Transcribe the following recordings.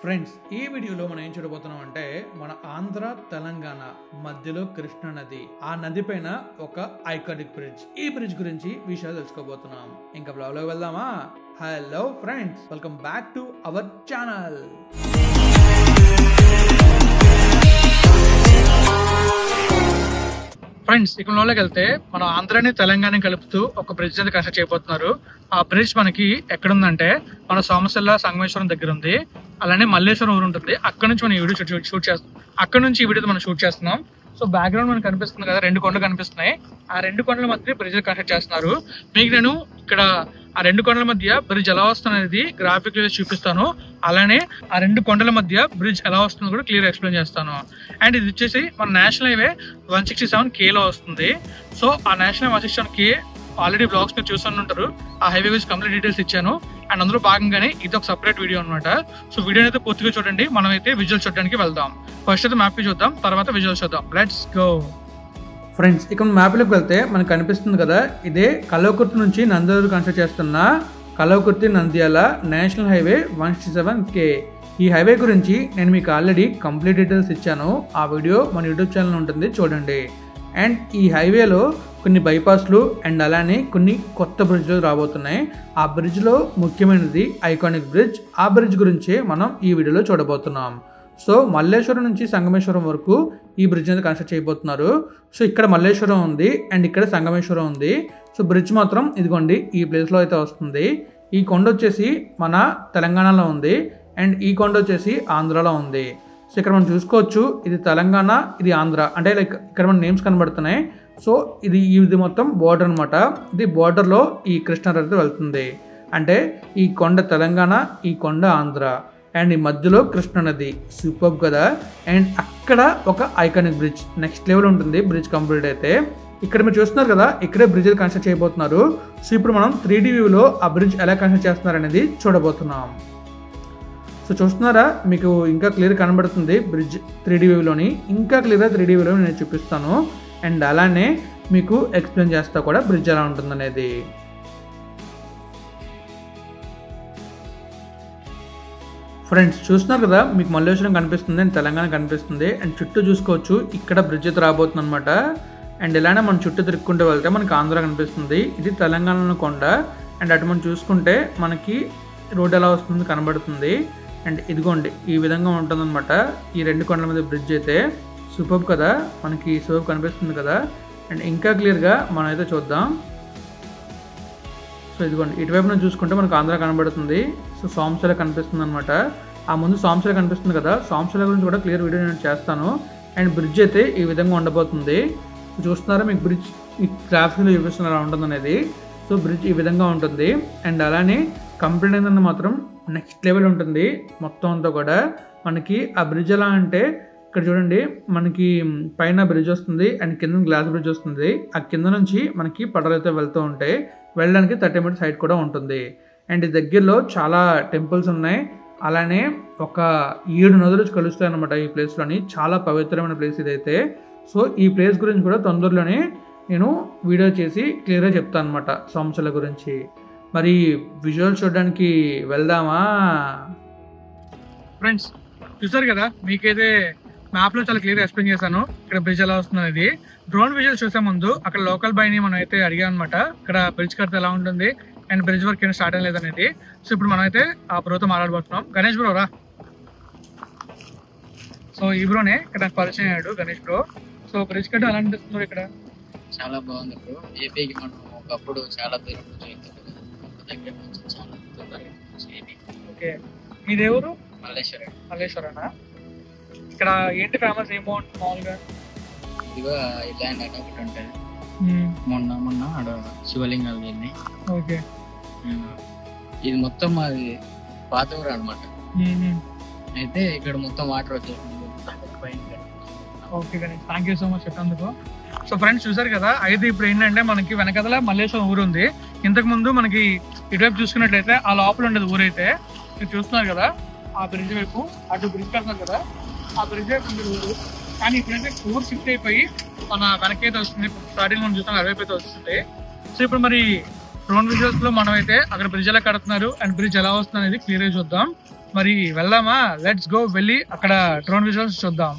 Friends, ఈ వీడియోలో మనం ఏం చూడబోతున్నాం అంటే మన ఆంధ్ర తెలంగాణ మధ్యలో కృష్ణా నది, ఆ నది పైన ఒక ఐకానిక్ బ్రిడ్జ్. ఈ బ్రిడ్జ్ గురించి విషయాలు తెలుసుకోబోతున్నాం. ఇంకా బ్లాగ్ లోకి వెళ్దామా? Hello friends, welcome back to our channel. Friends, ఇక్కడ లోకి వెళ్తే మన ఆంధ్రాని తెలంగాణ కలుపుతూ ఒక బ్రిడ్జ్ అనేది కన్స్ట్రక్ట్ చేయబోతున్నారు. ఆ బ్రిడ్జ్ మనకి ఎక్కడుందంటే మన సోమశిల సంగమేశ్వరం దగ్గర ఉంది. అలానే మల్లేశ్వరం ఊరు ఉంటుంది. అక్కడ నుంచి మనం ఈ వీడియో షూట్ చేస్తాం. అక్కడ నుంచి ఈ వీడియో మనం షూట్ చేస్తున్నాం. సో బ్యాక్గ్రౌండ్ మనకు కనిపిస్తుంది కదా, 2 కొండలు కనిపిస్తున్నాయి. ఆ 2 కొండల మధ్య బ్రిడ్జ్ కన్స్ట్రక్ట్ చేస్తున్నారు. మీకు నేను ఇక్కడ ఆ 2 కొండల మధ్య బ్రిడ్జ్ ఎలా వస్తుంది గ్రాఫిక్ చూపిస్తాను. అలానే ఆ 2 కొండల మధ్య బ్రిడ్జ్ ఎలా వస్తుందో కూడా క్లియర్ ఎక్స్ప్లెయిన్ చేస్తాను. అండ్ ఇది వచ్చేసి మన నేషనల్ హైవే 167K లో వస్తుంది. సో ఆ నేషనల్ 167K ఆల్రెడీ బ్లాగ్స్ మీరు చూస్తూనే ఉంటారు. ఆ హైవే గురించి కంప్లీట్ డీటెయిల్స్ ఇచ్చాను. అండ్ అందులో భాగంగానే ఇది ఒక సపరేట్ వీడియో అనమాట. సో వీడియోని అయితే పూర్తిగా చూడండి. మనం అయితే విజువల్ చూడడానికి వెళ్దాం. ఫస్ట్ అయితే మ్యాప్ చూద్దాం, తర్వాత విజువల్ చూద్దాం. Let's go. ఫ్రెండ్స్, ఇక్కడ మ్యాప్లోకి వెళ్తే మనకు కనిపిస్తుంది కదా, ఇదే కల్వకుర్తి నుంచి నంద్యాల కన్స్ట్రక్ట్ చేస్తున్న Kalwakurthy Nandyal national highway 167K. ఈ హైవే గురించి నేను మీకు ఆల్రెడీ కంప్లీట్ డీటెయిల్స్ ఇచ్చాను. ఆ వీడియో మన యూట్యూబ్ ఛానల్ ఉంటుంది, చూడండి. అండ్ ఈ హైవేలో కొన్ని బైపాస్లు అండ్ అలానే కొన్ని కొత్త బ్రిడ్జ్లు రాబోతున్నాయి. ఆ బ్రిడ్జ్లో ముఖ్యమైనది ఐకానిక్ బ్రిడ్జ్. ఆ బ్రిడ్జ్ గురించే మనం ఈ వీడియోలో చూడబోతున్నాం. సో మల్లేశ్వరం నుంచి సంగమేశ్వరం వరకు ఈ బ్రిడ్జ్ అనేది కన్స్ట్రక్ట్ చేయబోతున్నారు. సో ఇక్కడ మల్లేశ్వరం ఉంది అండ్ ఇక్కడ సంగమేశ్వరం ఉంది. సో బ్రిడ్జ్ మాత్రం ఇదిగోండి ఈ ప్లేస్లో అయితే వస్తుంది. ఈ కొండ వచ్చేసి మన తెలంగాణలో ఉంది అండ్ ఈ కొండ వచ్చేసి ఆంధ్రాలో ఉంది. సో ఇక్కడ మనం చూసుకోవచ్చు, ఇది తెలంగాణ, ఇది ఆంధ్ర. అంటే లైక్ ఇక్కడ మన నేమ్స్ కనబడుతున్నాయి. సో ఇది మొత్తం బోర్డర్ అనమాట. ఇది బోర్డర్లో ఈ కృష్ణా నది వెళ్తుంది. అంటే ఈ కొండ తెలంగాణ, ఈ కొండ ఆంధ్ర, అండ్ ఈ మధ్యలో కృష్ణా నది. సూపర్ కదా. అండ్ అక్కడ ఒక ఐకానిక్ బ్రిడ్జ్, నెక్స్ట్ లెవెల్ ఉంటుంది బ్రిడ్జ్ కంప్లీట్ అయితే. ఇక్కడ మీరు చూస్తున్నారు కదా, ఇక్కడే బ్రిడ్జ్ కన్స్ట్రక్ట్ చేయబోతున్నారు. సో ఇప్పుడు మనం 3D వ్యూలో ఆ బ్రిడ్జ్ ఎలా కన్స్ట్రక్ట్ చేస్తున్నారు అనేది చూడబోతున్నాం. సో చూస్తున్నారా, మీకు ఇంకా క్లియర్ కనబడుతుంది బ్రిడ్జ్ 3D వ్యూలోని. ఇంకా క్లియర్గా 3D వ్యూలో నేను చూపిస్తాను. అండ్ అలానే మీకు ఎక్స్ప్లెయిన్ చేస్తా కూడా బ్రిడ్జ్ ఎలా ఉంటుంది అనేది. ఫ్రెండ్స్, చూస్తున్నారు కదా, మీకు మల్లేశ్వరం కనిపిస్తుంది అండ్ తెలంగాణ కనిపిస్తుంది. అండ్ చుట్టూ చూసుకోవచ్చు, ఇక్కడ బ్రిడ్జ్ అయితే రాబోతుంది అనమాట. అండ్ ఇలానే మనం చుట్టూ తిరుక్కుంటూ వెళ్తే మనకి ఆంధ్ర కనిపిస్తుంది. ఇది తెలంగాణలో కొండ. అండ్ అటు మనం చూసుకుంటే మనకి రోడ్ ఎలా వస్తుంది కనబడుతుంది. అండ్ ఇదిగోండి ఈ విధంగా ఉంటుందన్నమాట ఈ 2 కొండల మీద బ్రిడ్జ్ అయితే. సూపర్ కదా, మనకి సూపర్ కనిపిస్తుంది కదా. అండ్ ఇంకా క్లియర్గా మనం అయితే చూద్దాం. సో ఇదిగోండి ఇటువైపు నుంచి చూసుకుంటే మనకు ఆంధ్ర కనబడుతుంది. సో సోమశిల కనిపిస్తుంది అనమాట. ఆ ముందు సోమశిల కనిపిస్తుంది కదా, సోమశిల గురించి కూడా క్లియర్ వీడియో నేను చేస్తాను. అండ్ బ్రిడ్జ్ అయితే ఈ విధంగా ఉండబోతుంది. చూస్తున్నారా, మీకు బ్రిడ్జ్ ఈ ట్రాఫిక్లో చూపిస్తున్న ఎలా ఉంటుంది అనేది. సో బ్రిడ్జ్ ఈ విధంగా ఉంటుంది. అండ్ అలానే కంప్లీట్ అయిందని మాత్రం నెక్స్ట్ లెవెల్ ఉంటుంది మొత్తం అంతా కూడా. మనకి ఆ బ్రిడ్జ్ ఎలా అంటే ఇక్కడ చూడండి, మనకి పైన బ్రిడ్జ్ వస్తుంది అండ్ కింద గ్లాస్ బ్రిడ్జ్ వస్తుంది. ఆ కింద నుంచి మనకి పడవలు అయితే వెళ్తూ ఉంటాయి. వెళ్ళడానికి 30 మీటర్స్ హైట్ కూడా ఉంటుంది. అండ్ ఈ దగ్గరలో చాలా టెంపుల్స్ ఉన్నాయి. అలానే ఒక 7 నదులు కలుస్తాయి అనమాట ఈ ప్లేస్లోని. చాలా పవిత్రమైన ప్లేస్ ఇదైతే. సో ఈ ప్లేస్ గురించి కూడా తొందరలోనే నేను వీడియో చేసి క్లియర్గా చెప్తాను అనమాట సోమశిల గురించి. మరి విజువల్ చూడడానికి వెళ్దామా? ఫ్రెండ్స్, చూసారు కదా, మీకైతే మ్యాప్లో చాలా క్లియర్గా ఎక్స్ప్లెయిన్ చేశాను ఇక్కడ బ్రిడ్జ్ ఎలా వస్తుంది అనేది. డ్రోన్ విజువల్స్ చూసే ముందు అక్కడ లోకల్ బైని మనం అయితే అడిగాం అనమాట, ఇక్కడ బ్రిడ్జ్ కడితే ఎలా ఉంటుంది అండ్ బ్రిడ్జ్ వర్క్ ఏం స్టార్ట్ అయ్యలేదు అనేది. సో ఇప్పుడు మనం అయితే ఆ బ్రోతో మాట్లాడబోతున్నాం. గణేష్ బ్రో రా. సో ఈ బ్రోనే ఇక్కడ నాకు పరిచయం అయ్యాడు, గణేష్ బ్రో. సో బ్రిడ్జ్ కట్ట ఎలా అనిపిస్తుంది ఇక్కడ? చాలా బాగుంది బ్రో. ఏపీకి మనం ఒకప్పుడు చాలా దూరం నుంచి దగ్గర నుంచి చాలా తొందరగా ఏపీ. ఓకే, మీ దేవుడు మల్లేశ్వరం. మల్లేశ్వరనా? ఇక్కడ ఏంటి ఫేమస్ ఏమో మామూలుగా? ఇదిగో ఈ ల్యాండ్ అంటే ఒకటి ఉంటుంది. మొన్న ఆడ శివలింగాలు వెళ్ళి. ఓకే, ఇది మొత్తం అది పాత ఊరు అనమాట. అయితే ఇక్కడ మొత్తం వాటర్ వచ్చేసింది. Okay Ganesh, thank you so much చెప్పినందుకు. సో ఫ్రెండ్స్, చూసారు కదా, అయితే ఇప్పుడు ఏంటంటే మనకి వెనకదల మల్లేశ్వరం ఊరు ఉంది. ఇంతకు ముందు మనకి ఇటువైపు చూసుకున్నట్లయితే ఆ లోపల ఉండేది ఊరైతే. మీరు చూస్తున్నారు కదా, ఆ బ్రిడ్జ్ వైపు అటు బ్రిడ్జ్ కడతారు కదా, ఆ బ్రిడ్జ్ వైపు ఉండేది ఊరు. కానీ ఇప్పుడైతే ఊరు షిఫ్ట్ అయిపోయి మన వెనకైతే వస్తుంది. స్టార్టింగ్ మనం చూస్తాం అటువైపు అయితే వస్తుంది. సో ఇప్పుడు మరి డ్రోన్ విజువల్స్ లో మనం అయితే అక్కడ బ్రిడ్జ్ ఎలా కడుతున్నారు అండ్ బ్రిడ్జ్ ఎలా వస్తుంది అనేది క్లియర్గా చూద్దాం. మరి వెళ్దామా? లెట్స్ గో, వెళ్ళి అక్కడ డ్రోన్ విజువల్స్ చూద్దాం.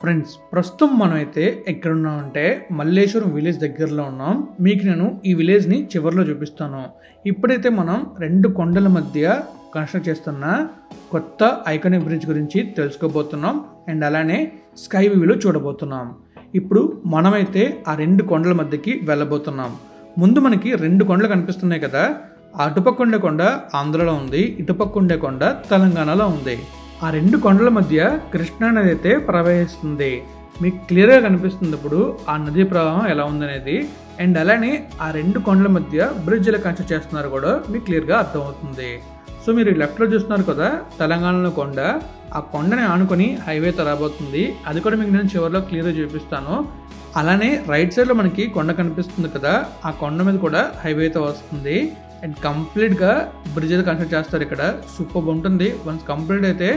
ఫ్రెండ్స్, ప్రస్తుతం మనం అయితే ఎక్కడ ఉన్నామంటే మల్లేశ్వరం విలేజ్ దగ్గరలో ఉన్నాం. మీకు నేను ఈ విలేజ్ని చివరిలో చూపిస్తాను. ఇప్పుడైతే మనం 2 కొండల మధ్య కన్స్ట్రక్ట్ చేస్తున్న కొత్త ఐకానిక్ బ్రిడ్జ్ గురించి తెలుసుకోబోతున్నాం అండ్ అలానే స్కై వ్యూలో చూడబోతున్నాం. ఇప్పుడు మనమైతే ఆ 2 కొండల మధ్యకి వెళ్ళబోతున్నాం. ముందు మనకి 2 కొండలు కనిపిస్తున్నాయి కదా, అటుపక్క ఉండే కొండ ఆంధ్రలో ఉంది, ఇటుపక్క ఉండే కొండ తెలంగాణలో ఉంది. ఆ 2 కొండల మధ్య కృష్ణా నది అయితే ప్రవహిస్తుంది. మీకు క్లియర్గా కనిపిస్తుంది ఇప్పుడు ఆ నదీ ప్రవాహం ఎలా ఉందనేది. అండ్ అలానే ఆ 2 కొండల మధ్య బ్రిడ్జ్ ఎలా కన్స్ట్రక్ట్ చేస్తున్నారు కూడా మీకు క్లియర్గా అర్థమవుతుంది. సో మీరు లెఫ్ట్లో చూస్తున్నారు కదా తెలంగాణలో కొండ, ఆ కొండని ఆనుకొని హైవేతో రాబోతుంది. అది కూడా మీకు నేను చివరిలో క్లియర్గా చూపిస్తాను. అలానే రైట్ సైడ్లో మనకి కొండ కనిపిస్తుంది కదా, ఆ కొండ మీద కూడా హైవేతో వస్తుంది. అండ్ కంప్లీట్గా బ్రిడ్జ్ అయితే కన్స్ట్రక్ట్ చేస్తారు. ఇక్కడ సూపర్ ఉంటుంది. వన్స్ కంప్లీట్ అయితే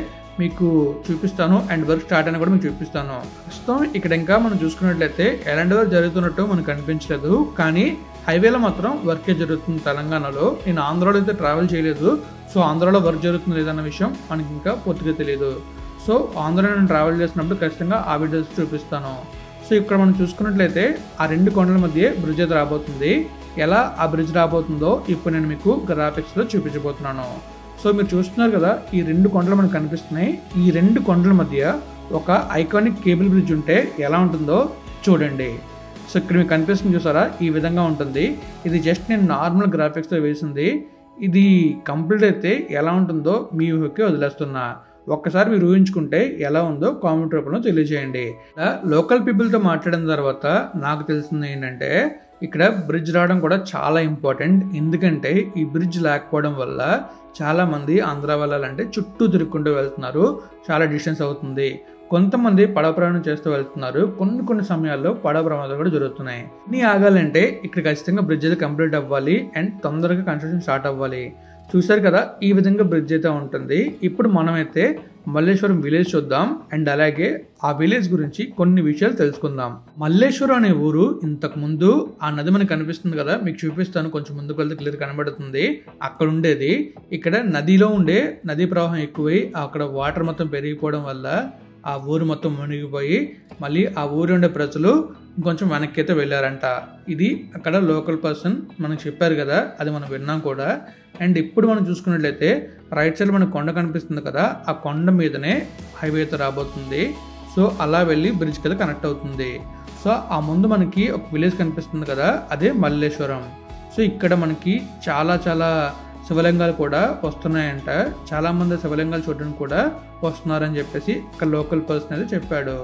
మీకు చూపిస్తాను అండ్ వర్క్ స్టార్ట్ అయినా కూడా మీకు చూపిస్తాను. ప్రస్తుతం ఇక్కడ ఇంకా మనం చూసుకున్నట్లయితే ఎలాంటి వర్క్ జరుగుతున్నట్టు మనకు కనిపించలేదు, కానీ హైవేలో మాత్రం వర్కే జరుగుతుంది తెలంగాణలో. నేను ఆంధ్రాలో అయితే ట్రావెల్ చేయలేదు, సో ఆంధ్రాలో వర్క్ జరుగుతుంది లేదన్న విషయం మనకి ఇంకా పూర్తిగా తెలియదు. సో ఆంధ్రాలో నేను ట్రావెల్ చేసినప్పుడు ఖచ్చితంగా ఆ వీడియోస్ చూపిస్తాను. సో ఇక్కడ మనం చూసుకున్నట్లయితే ఆ 2 కొండల మధ్య బ్రిడ్జ్ అయితే రాబోతుంది. ఎలా ఆ బ్రిడ్జ్ రాబోతుందో ఇప్పుడు నేను మీకు గ్రాఫిక్స్లో చూపించబోతున్నాను. సో మీరు చూస్తున్నారు కదా, ఈ 2 కొండలు మనకు కనిపిస్తున్నాయి. ఈ 2 కొండల మధ్య ఒక ఐకానిక్ కేబుల్ బ్రిడ్జ్ ఉంటే ఎలా ఉంటుందో చూడండి. సో ఇక్కడ మీకు కనిపిస్తుంది చూసారా, ఈ విధంగా ఉంటుంది. ఇది జస్ట్ నేను నార్మల్ గ్రాఫిక్స్తో వేసింది. ఇది కంప్లీట్ అయితే ఎలా ఉంటుందో మీ ఊహకి వదిలేస్తున్నా. ఒక్కసారి మీరు ఊహించుకుంటే ఎలా ఉందో కామెంట్ రూపంలో తెలియజేయండి. లోకల్ పీపుల్తో మాట్లాడిన తర్వాత నాకు తెలిసింది ఏంటంటే ఇక్కడ బ్రిడ్జ్ రావడం కూడా చాలా ఇంపార్టెంట్. ఎందుకంటే ఈ బ్రిడ్జ్ లేకపోవడం వల్ల చాలామంది ఆంధ్ర వెళ్ళాలంటే చుట్టూ తిరుక్కుంటూ వెళ్తున్నారు, చాలా డిస్టెన్స్ అవుతుంది. కొంతమంది పడవ ప్రయాణం చేస్తూ వెళ్తున్నారు. కొన్ని సమయాల్లో పడవ ప్రమాదాలు కూడా జరుగుతున్నాయి. ఇన్ని ఆగాలంటే ఇక్కడ ఖచ్చితంగా బ్రిడ్జ్ అయితే కంప్లీట్ అవ్వాలి అండ్ తొందరగా కన్స్ట్రక్షన్ స్టార్ట్ అవ్వాలి. చూసారు కదా, ఈ విధంగా బ్రిడ్జ్ అయితే ఉంటుంది. ఇప్పుడు మనమైతే మల్లేశ్వరం విలేజ్ చూద్దాం అండ్ అలాగే ఆ విలేజ్ గురించి కొన్ని విషయాలు తెలుసుకుందాం. మల్లేశ్వరం అనే ఊరు ఇంతకు ముందు ఆ నది మనకు కనిపిస్తుంది కదా, మీకు చూపిస్తాను. కొంచెం ముందుకు వెళ్తే క్లియర్ కనబడుతుంది. అక్కడ ఉండేది. ఇక్కడ నదిలో ఉండే నదీ ప్రవాహం ఎక్కువై అక్కడ వాటర్ మొత్తం పెరిగిపోవడం వల్ల ఆ ఊరు మొత్తం మునిగిపోయి మళ్ళీ ఆ ఊరు ఉండే ప్రజలు ఇంకొంచెం వెనక్కి అయితే వెళ్ళారంట. ఇది అక్కడ లోకల్ పర్సన్ మనకు చెప్పారు కదా, అది మనం విన్నాం కూడా. అండ్ ఇప్పుడు మనం చూసుకున్నట్లయితే రైట్ సైడ్ మనకు కొండ కనిపిస్తుంది కదా, ఆ కొండ మీదనే హైవేతో రాబోతుంది. సో అలా వెళ్ళి బ్రిడ్జ్ కింద కనెక్ట్ అవుతుంది. సో ఆ ముందు మనకి ఒక విలేజ్ కనిపిస్తుంది కదా, అదే మల్లేశ్వరం. సో ఇక్కడ మనకి చాలా శివలింగాలు కూడా వస్తున్నాయంట. చాలామంది శివలింగాలు చూడడానికి కూడా వస్తున్నారని చెప్పేసి ఇక్కడ లోకల్ పర్సన్ అయితే చెప్పాడు.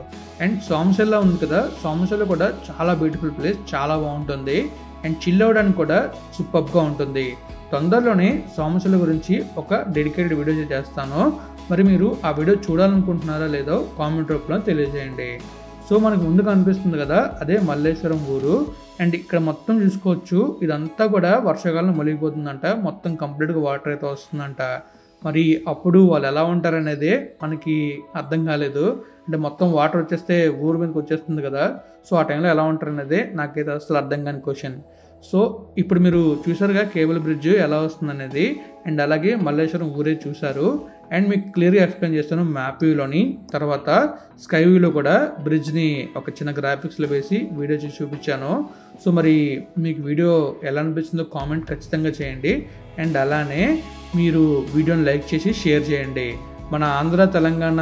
అండ్ సోమశిల ఉంది కదా, సోమశిల కూడా చాలా బ్యూటిఫుల్ ప్లేస్, చాలా బాగుంటుంది. అండ్ చిల్ అవ్వడానికి కూడా సూపర్గా ఉంటుంది. తొందరలోనే సోమశిల గురించి ఒక డెడికేటెడ్ వీడియో చేస్తాను. మరి మీరు ఆ వీడియో చూడాలనుకుంటున్నారా లేదో కామెంట్ రూపంలో తెలియజేయండి. సో మనకు ముందు కనిపిస్తుంది కదా, అదే మల్లేశ్వరం ఊరు. అండ్ ఇక్కడ మొత్తం చూసుకోవచ్చు, ఇదంతా కూడా వర్షాకాలం మునిగిపోతుందంట. మొత్తం కంప్లీట్గా వాటర్ అయితే వస్తుందంట. మరి అప్పుడు వాళ్ళు ఎలా ఉంటారు అనేది మనకి అర్థం కాలేదు. అంటే మొత్తం వాటర్ వచ్చేస్తే ఊరు మీదకి వచ్చేస్తుంది కదా, సో ఆ టైంలో ఎలా ఉంటారు అనేది నాకైతే అసలు అర్థం కాని క్వశ్చన్. సో ఇప్పుడు మీరు చూసారుగా కేబుల్ బ్రిడ్జ్ ఎలా వస్తుంది అనేది, అండ్ అలాగే మల్లేశ్వరం ఊరే చూసారు. అండ్ మీకు క్లియర్గా ఎక్స్ప్లెయిన్ చేస్తాను మ్యాప్ వ్యూలోని, తర్వాత స్కై వ్యూలో కూడా బ్రిడ్జ్ని ఒక చిన్న గ్రాఫిక్స్లో వేసి వీడియో చేసి చూపించాను. సో మరి మీకు వీడియో ఎలా అనిపించిందో కామెంట్ ఖచ్చితంగా చేయండి. అండ్ అలానే మీరు వీడియోని లైక్ చేసి షేర్ చేయండి. మన ఆంధ్ర తెలంగాణ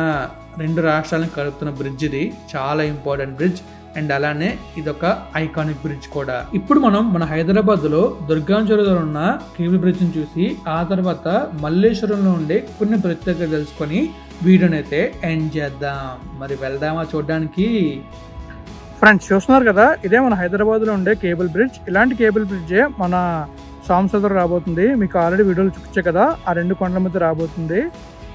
2 రాష్ట్రాలను కలుపుతున్న బ్రిడ్జ్ ఇది, చాలా ఇంపార్టెంట్ బ్రిడ్జ్. అండ్ అలానే ఇదొక ఐకానిక్ బ్రిడ్జ్ కూడా. ఇప్పుడు మనం మన హైదరాబాద్లో దుర్గాంచెరులో ఉన్న కేబుల్ బ్రిడ్జ్ని చూసి ఆ తర్వాత మల్లేశ్వరంలో ఉండే కొన్ని ప్రత్యేకత తెలుసుకొని వీడియోని అయితే ఎండ్ చేద్దాం. మరి వెళ్దామా చూడడానికి? ఫ్రెండ్స్ చూస్తున్నారు కదా, ఇదే మన హైదరాబాద్లో ఉండే కేబుల్ బ్రిడ్జ్. ఇలాంటి కేబుల్ బ్రిడ్జే మన సోమశిల రాబోతుంది. మీకు ఆల్రెడీ వీడియోలు చూపించే కదా, ఆ 2 కొండల మధ్య రాబోతుంది.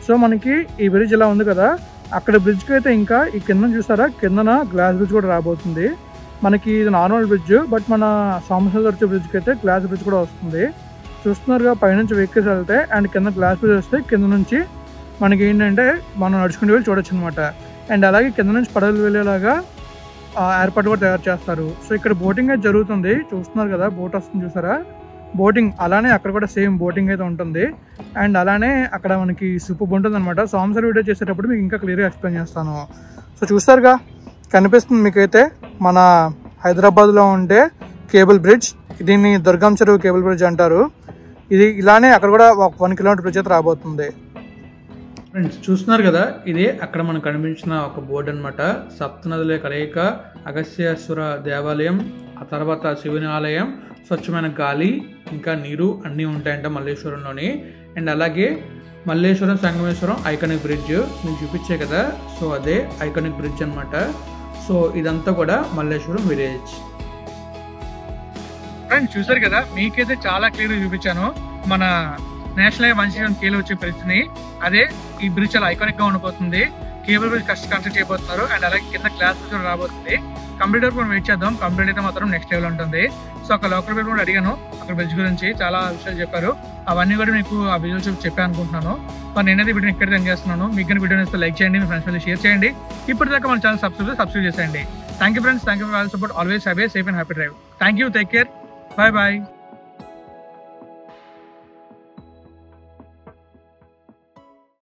సో మనకి ఈ బ్రిడ్జ్ ఇలా ఉంది కదా, అక్కడ బ్రిడ్జ్కి అయితే ఇంకా ఈ కింద చూసారా, కిందన గ్లాస్ బ్రిడ్జ్ కూడా రాబోతుంది. మనకి ఇది నార్మల్ బ్రిడ్జ్, బట్ మన సోమశిల వచ్చే బ్రిడ్జ్కి అయితే గ్లాస్ బ్రిడ్జ్ కూడా వస్తుంది. చూస్తున్నారుగా, పైనుంచి వెహికల్స్ వెళ్తే అండ్ కింద గ్లాస్ బ్రిడ్జ్ వస్తే కింద నుంచి మనకి ఏంటంటే మనం నడుచుకుంటూ వెళ్ళి చూడొచ్చు అనమాట. అండ్ అలాగే కింద నుంచి పడవలు వెళ్ళేలాగా ఏర్పాటు కూడా తయారు చేస్తారు. సో ఇక్కడ బోటింగ్ అయితే జరుగుతుంది. చూస్తున్నారు కదా, బోట్ వస్తుంది చూసారా. బోటింగ్ అలానే అక్కడ కూడా సేమ్ బోటింగ్ అయితే ఉంటుంది. అండ్ అలానే అక్కడ మనకి సూపర్ ఉంటుంది అనమాట. సోమసర్ వీడియో చేసేటప్పుడు మీకు ఇంకా క్లియర్గా ఎక్స్ప్లెయిన్ చేస్తాను. సో చూస్తారుగా, కనిపిస్తుంది మీకైతే మన హైదరాబాద్లో ఉండే కేబుల్ బ్రిడ్జ్. దీన్ని దుర్గం చెరువు కేబుల్ బ్రిడ్జ్ అంటారు. ఇది ఇలానే అక్కడ కూడా 1 కిలోమీటర్ బ్రిడ్జ్ అయితే రాబోతుంది. ఫ్రెండ్స్ చూస్తున్నారు కదా, ఇదే అక్కడ మనకు కనిపించిన ఒక బోర్డు అనమాట. సప్తనదుల కలయిక, అగస్త్యేశ్వర దేవాలయం, ఆ తర్వాత శివుని ఆలయం, స్వచ్ఛమైన గాలి ఇంకా నీరు అన్నీ ఉంటాయంట మల్లేశ్వరంలోని. అండ్ అలాగే మల్లేశ్వరం సంగమేశ్వరం ఐకానిక్ బ్రిడ్జ్ మీకు చూపించే కదా, సో అదే ఐకానిక్ బ్రిడ్జ్ అనమాట. సో ఇదంతా కూడా మల్లేశ్వరం విలేజ్. ఫ్రెండ్స్ చూసారు కదా, మీకైతే చాలా క్లియర్గా చూపించాను మన నేషనల్ హైవే 161 కేలో వచ్చే బ్రిడ్జ్ ని. అదే ఈ బ్రిడ్జ్ చాలా ఐకానిక్ గా ఉండిపోతుంది. కేబుల్ బ్రిడ్జ్ కన్స్ట్రక్ట్ చేయబోతున్నారు. అండ్ అలాగే కింద గ్లాస్ బ్రిడ్జ్ కూడా రాబోతుంది. కంప్లీట్ వరకు మనం వెయిట్ చేద్దాం. కంప్లీట్ అయితే మాత్రం నెక్స్ట్ లెవెల్ ఉంటుంది. సో అక్కడ లోకల్ పీపుల్ కూడా అడిగాను అక్కడ బ్రిడ్జ్ గురించి, చాలా విషయాలు చెప్పారు. అవన్నీ కూడా మీకు ఆ వీడియో చూసి చెప్పాను అనుకుంటున్నాను. మరి నేనైతే వీడియో ఇక్కడ ఎంజాయ్ చేస్తున్నాను. మీకు కానీ వీడియో నచ్చితే లైక్ చేయండి, మీ ఫ్రెండ్స్ మీద షేర్ చేయండి. ఇప్పటిదాకా మన ఛానల్ సబ్స్క్రైబ్ చేసేయండి. Thank you friends, thank you for all support. Always have a safe and happy drive. Thank you, take care, bye bye.